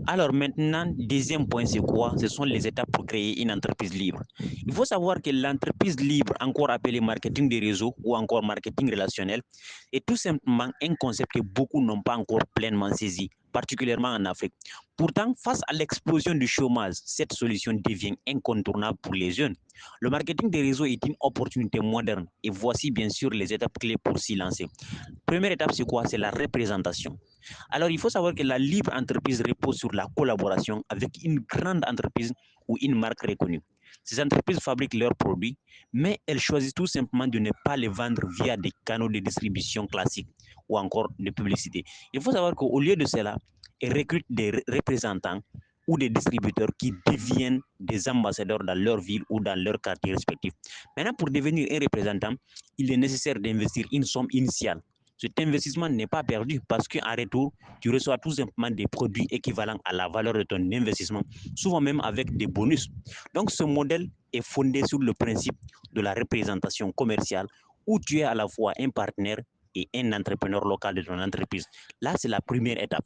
Alors maintenant, deuxième point, c'est quoi? Ce sont les étapes pour créer une entreprise libre. Il faut savoir que l'entreprise libre, encore appelée marketing des réseaux ou encore marketing relationnel, est tout simplement un concept que beaucoup n'ont pas encore pleinement saisi, particulièrement en Afrique. Pourtant, face à l'explosion du chômage, cette solution devient incontournable pour les jeunes. Le marketing des réseaux est une opportunité moderne et voici bien sûr les étapes clés pour s'y lancer. Première étape, c'est quoi? C'est la représentation. Alors, il faut savoir que la libre entreprise repose sur la collaboration avec une grande entreprise ou une marque reconnue. Ces entreprises fabriquent leurs produits, mais elles choisissent tout simplement de ne pas les vendre via des canaux de distribution classiques ou encore de publicité. Il faut savoir qu'au lieu de cela, elles recrutent des représentants ou des distributeurs qui deviennent des ambassadeurs dans leur ville ou dans leur quartier respectif. Maintenant, pour devenir un représentant, il est nécessaire d'investir une somme initiale. Cet investissement n'est pas perdu parce qu'en retour, tu reçois tout simplement des produits équivalents à la valeur de ton investissement, souvent même avec des bonus. Donc, ce modèle est fondé sur le principe de la représentation commerciale où tu es à la fois un partenaire et un entrepreneur local de ton entreprise. Là, c'est la première étape.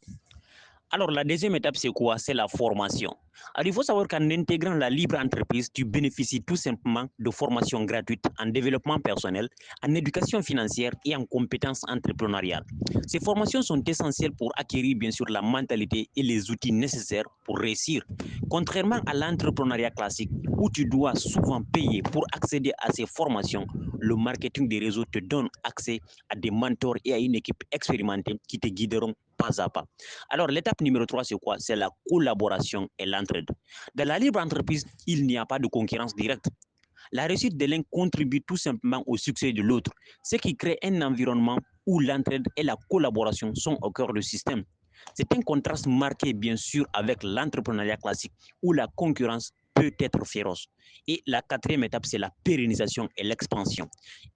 Alors, la deuxième étape, c'est quoi? C'est la formation. Alors, il faut savoir qu'en intégrant la libre entreprise, tu bénéficies tout simplement de formations gratuites en développement personnel, en éducation financière et en compétences entrepreneuriales. Ces formations sont essentielles pour acquérir, bien sûr, la mentalité et les outils nécessaires pour réussir. Contrairement à l'entrepreneuriat classique, où tu dois souvent payer pour accéder à ces formations, le marketing des réseaux te donne accès à des mentors et à une équipe expérimentée qui te guideront pas à pas. Alors, l'étape numéro 3, c'est quoi? C'est la collaboration et l'entraide. Dans la libre entreprise, il n'y a pas de concurrence directe. La réussite de l'un contribue tout simplement au succès de l'autre, ce qui crée un environnement où l'entraide et la collaboration sont au cœur du système. C'est un contraste marqué, bien sûr, avec l'entrepreneuriat classique, où la concurrence peut être féroce. Et la quatrième étape, c'est la pérennisation et l'expansion.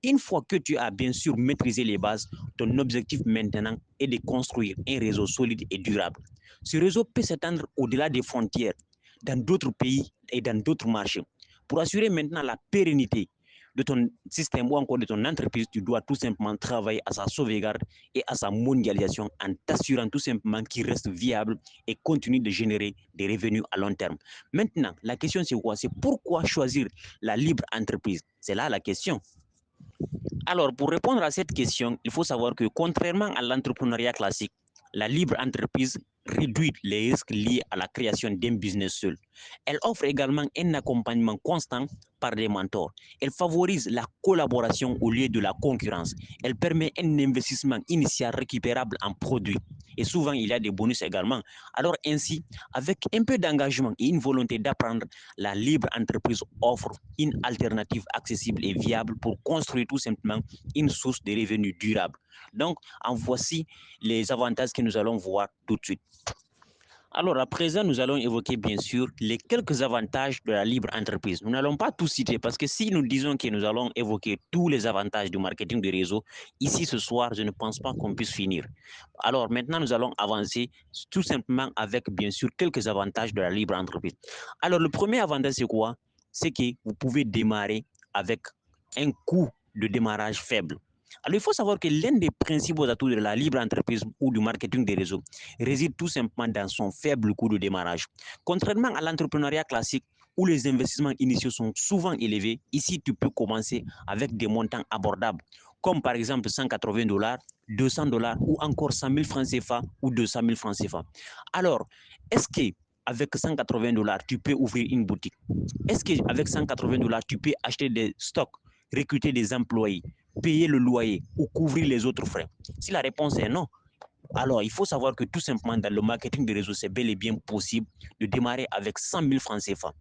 Une fois que tu as bien sûr maîtrisé les bases, ton objectif maintenant est de construire un réseau solide et durable. Ce réseau peut s'étendre au-delà des frontières, dans d'autres pays et dans d'autres marchés. Pour assurer maintenant la pérennité de ton système ou encore de ton entreprise, tu dois tout simplement travailler à sa sauvegarde et à sa mondialisation en t'assurant tout simplement qu'il reste viable et continue de générer des revenus à long terme. Maintenant, la question c'est quoi? C'est pourquoi choisir la libre entreprise? C'est là la question. Alors, pour répondre à cette question, il faut savoir que contrairement à l'entrepreneuriat classique, la libre entreprise réduit les risques liés à la création d'un business seul. Elle offre également un accompagnement constant par des mentors. Elle favorise la collaboration au lieu de la concurrence. Elle permet un investissement initial récupérable en produits. Et souvent, il y a des bonus également. Alors ainsi, avec un peu d'engagement et une volonté d'apprendre, la libre entreprise offre une alternative accessible et viable pour construire tout simplement une source de revenus durable. Donc, en voici les avantages que nous allons voir tout de suite. Alors, à présent, nous allons évoquer bien sûr les quelques avantages de la libre entreprise. Nous n'allons pas tout citer parce que si nous disons que nous allons évoquer tous les avantages du marketing de réseau, ici ce soir, je ne pense pas qu'on puisse finir. Alors, maintenant, nous allons avancer tout simplement avec bien sûr quelques avantages de la libre entreprise. Alors, le premier avantage, c'est quoi? C'est que vous pouvez démarrer avec un coût de démarrage faible. Alors, il faut savoir que l'un des principaux atouts de la libre entreprise ou du marketing des réseaux réside tout simplement dans son faible coût de démarrage. Contrairement à l'entrepreneuriat classique, où les investissements initiaux sont souvent élevés, ici tu peux commencer avec des montants abordables, comme par exemple 180 $, 200 $ ou encore 100 000 francs CFA ou 200 000 francs CFA. Alors, est-ce que avec 180 $, tu peux ouvrir une boutique? Est-ce qu'avec 180 $, tu peux acheter des stocks, recruter des employés, payer le loyer ou couvrir les autres frais? Si la réponse est non, alors il faut savoir que tout simplement dans le marketing de réseau, c'est bel et bien possible de démarrer avec 100 000 francs CFA.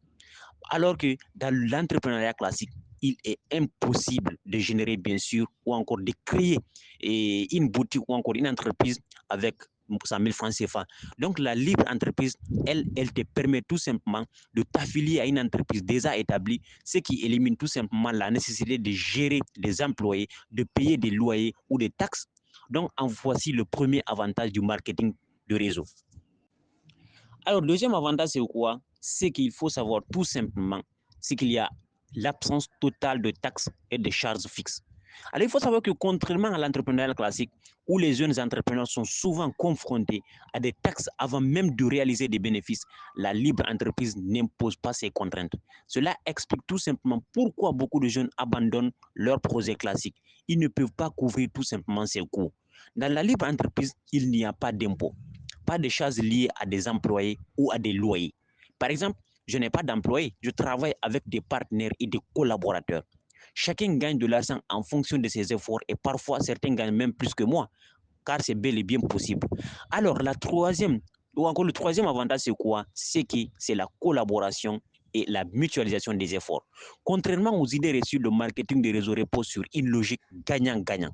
Alors que dans l'entrepreneuriat classique, il est impossible de générer, bien sûr, ou encore de créer une boutique ou encore une entreprise avec 100 000 francs CFA. Donc, la libre entreprise, elle te permet tout simplement de t'affilier à une entreprise déjà établie, ce qui élimine tout simplement la nécessité de gérer des employés, de payer des loyers ou des taxes. Donc, en voici le premier avantage du marketing de réseau. Alors, deuxième avantage, c'est quoi? C'est qu'il faut savoir tout simplement, c'est qu'il y a l'absence totale de taxes et de charges fixes. Alors, il faut savoir que contrairement à l'entrepreneuriat classique, où les jeunes entrepreneurs sont souvent confrontés à des taxes avant même de réaliser des bénéfices, la libre entreprise n'impose pas ces contraintes. Cela explique tout simplement pourquoi beaucoup de jeunes abandonnent leurs projets classiques. Ils ne peuvent pas couvrir tout simplement ces coûts. Dans la libre entreprise, il n'y a pas d'impôt, pas de charges liées à des employés ou à des loyers. Par exemple, je n'ai pas d'employé, je travaille avec des partenaires et des collaborateurs. Chacun gagne de l'argent en fonction de ses efforts et parfois certains gagnent même plus que moi, car c'est bel et bien possible. Alors, le troisième avantage, c'est quoi? C'est que c'est la collaboration et la mutualisation des efforts. Contrairement aux idées reçues, le marketing des réseaux repose sur une logique gagnant-gagnant.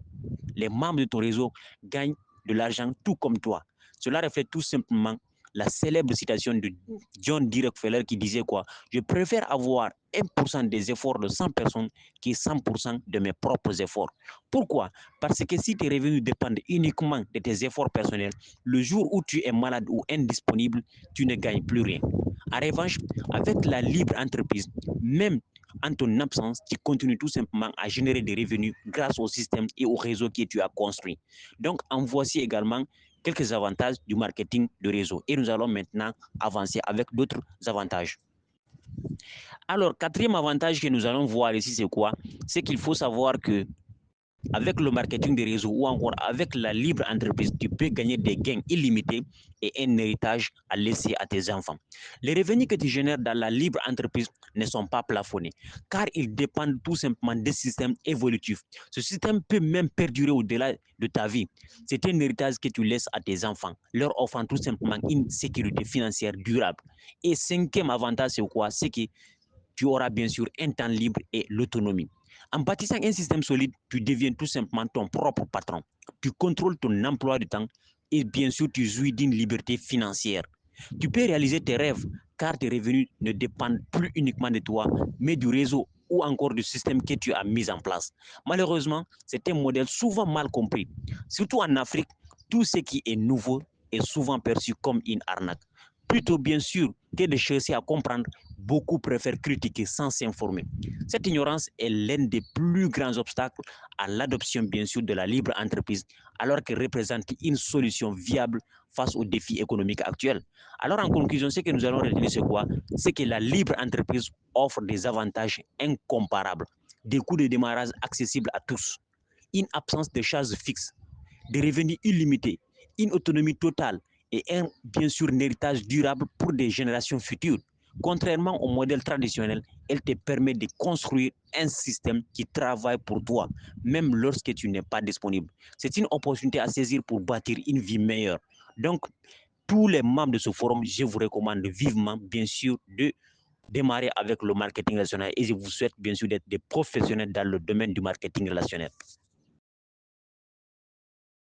Les membres de ton réseau gagnent de l'argent tout comme toi. Cela reflète tout simplement la célèbre citation de John D. Rockefeller qui disait quoi? Je préfère avoir 1% des efforts de 100 personnes que 100% de mes propres efforts. Pourquoi? Parce que si tes revenus dépendent uniquement de tes efforts personnels, le jour où tu es malade ou indisponible, tu ne gagnes plus rien. En revanche, avec la libre entreprise, même en ton absence, tu continues tout simplement à générer des revenus grâce au système et au réseau que tu as construit. Donc, en voici également quelques avantages du marketing de réseau. Et nous allons maintenant avancer avec d'autres avantages. Alors, quatrième avantage que nous allons voir ici, c'est quoi? C'est qu'il faut savoir que avec le marketing des réseaux ou encore avec la libre entreprise, tu peux gagner des gains illimités et un héritage à laisser à tes enfants. Les revenus que tu génères dans la libre entreprise ne sont pas plafonnés car ils dépendent tout simplement des systèmes évolutifs. Ce système peut même perdurer au-delà de ta vie. C'est un héritage que tu laisses à tes enfants, leur offrant tout simplement une sécurité financière durable. Et cinquième avantage, c'est quoi? C'est que tu auras bien sûr un temps libre et l'autonomie. En bâtissant un système solide, tu deviens tout simplement ton propre patron. Tu contrôles ton emploi du temps et bien sûr, tu jouis d'une liberté financière. Tu peux réaliser tes rêves car tes revenus ne dépendent plus uniquement de toi, mais du réseau ou encore du système que tu as mis en place. Malheureusement, c'est un modèle souvent mal compris. Surtout en Afrique, tout ce qui est nouveau est souvent perçu comme une arnaque. Plutôt bien sûr que de chercher à comprendre, beaucoup préfèrent critiquer sans s'informer. Cette ignorance est l'un des plus grands obstacles à l'adoption bien sûr de la libre entreprise, alors qu'elle représente une solution viable face aux défis économiques actuels. Alors en conclusion, ce que nous allons retenir, c'est quoi? C'est que la libre entreprise offre des avantages incomparables, des coûts de démarrage accessibles à tous, une absence de charges fixes, des revenus illimités, une autonomie totale et bien sûr un héritage durable pour des générations futures. Contrairement au modèle traditionnel, elle te permet de construire un système qui travaille pour toi, même lorsque tu n'es pas disponible. C'est une opportunité à saisir pour bâtir une vie meilleure. Donc, tous les membres de ce forum, je vous recommande vivement, bien sûr, de démarrer avec le marketing relationnel et je vous souhaite bien sûr d'être des professionnels dans le domaine du marketing relationnel.